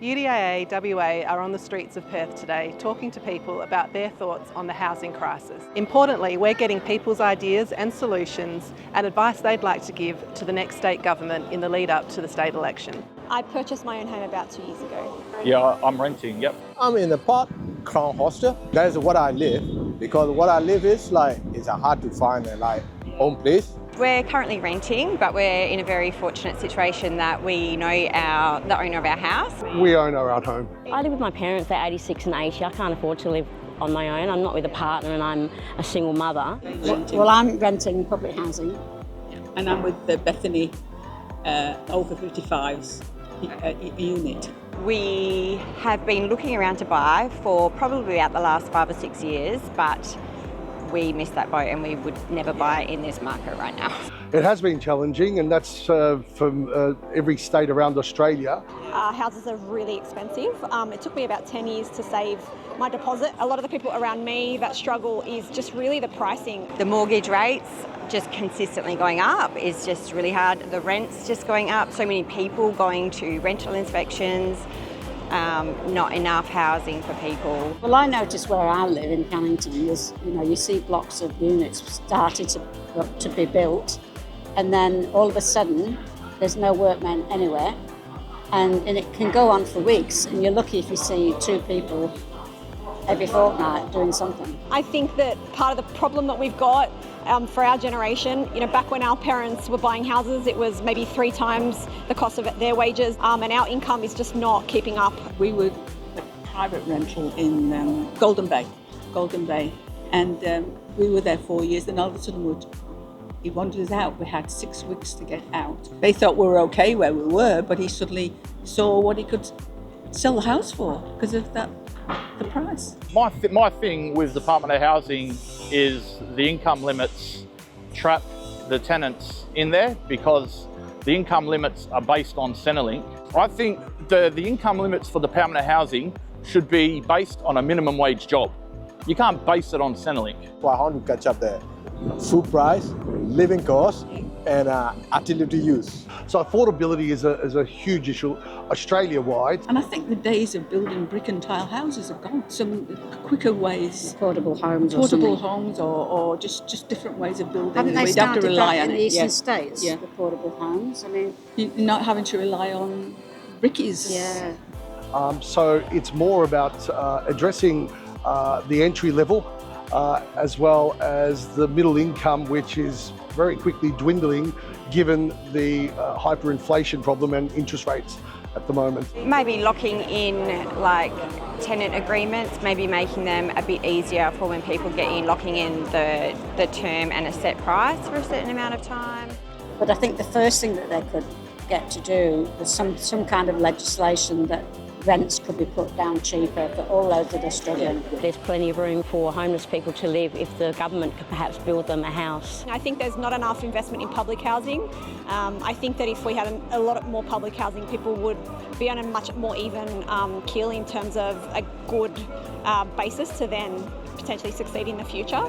UDIA WA are on the streets of Perth today talking to people about their thoughts on the housing crisis. Importantly, we're getting people's ideas and solutions and advice they'd like to give to the next state government in the lead up to the state election. I purchased my own home about 2 years ago. Yeah, I'm renting, yep. I'm in the Perth Crown Hostel. That's what I live, because what I live is it's hard to find a home place. We're currently renting, but we're in a very fortunate situation that we know the owner of our house. We own our own home. I live with my parents, they're 86 and 80. I can't afford to live on my own. I'm not with a partner and I'm a single mother. Well, I'm renting public housing. And I'm with the Bethany over 55s unit. We have been looking around to buy for probably about the last 5 or 6 years, but we missed that boat and we would never buy in this market right now. It has been challenging, and that's from every state around Australia. Houses are really expensive. It took me about 10 years to save my deposit. A lot of the people around me that struggle is just really the pricing. The mortgage rates just consistently going up is just really hard. The rent's just going up. So many people going to rental inspections. Not enough housing for people. Well, I noticed where I live in Cannington, you see blocks of units started to be built, and then all of a sudden there's no workmen anywhere, and it can go on for weeks, and you're lucky if you see 2 people every fortnight doing something. I think that part of the problem that we've got for our generation, back when our parents were buying houses, it was maybe 3 times the cost of their wages, and our income is just not keeping up. We were a private rental in Golden Bay, and we were there 4 years, and all of a sudden he wanted us out. We had 6 weeks to get out. They thought we were okay where we were, but he suddenly saw what he could sell the house for because of the price. My thing with Department of Housing is the income limits trap the tenants in there because the income limits are based on Centrelink. I think the income limits for Department of Housing should be based on a minimum wage job. You can't base it on Centrelink. So I want to catch up the food price, living costs, and utility use. So affordability is a huge issue Australia-wide. And I think the days of building brick and tile houses are gone. Some quicker ways. Affordable homes or just different ways of building. Haven't they you don't have to started rely that on in it. the eastern states, affordable homes? I mean, You're not having to rely on brickies. Yeah. So it's more about addressing the entry level as well as the middle income, which is very quickly dwindling given the hyperinflation problem and interest rates at the moment. Maybe locking in tenant agreements, maybe making them a bit easier for when people get in, locking in the term and a set price for a certain amount of time. But I think the first thing that they could get to do was some kind of legislation that rents could be put down cheaper for all those that are struggling. There's plenty of room for homeless people to live if the government could perhaps build them a house. I think there's not enough investment in public housing. I think that if we had a lot more public housing, people would be on a much more even keel in terms of a good basis to then potentially succeed in the future.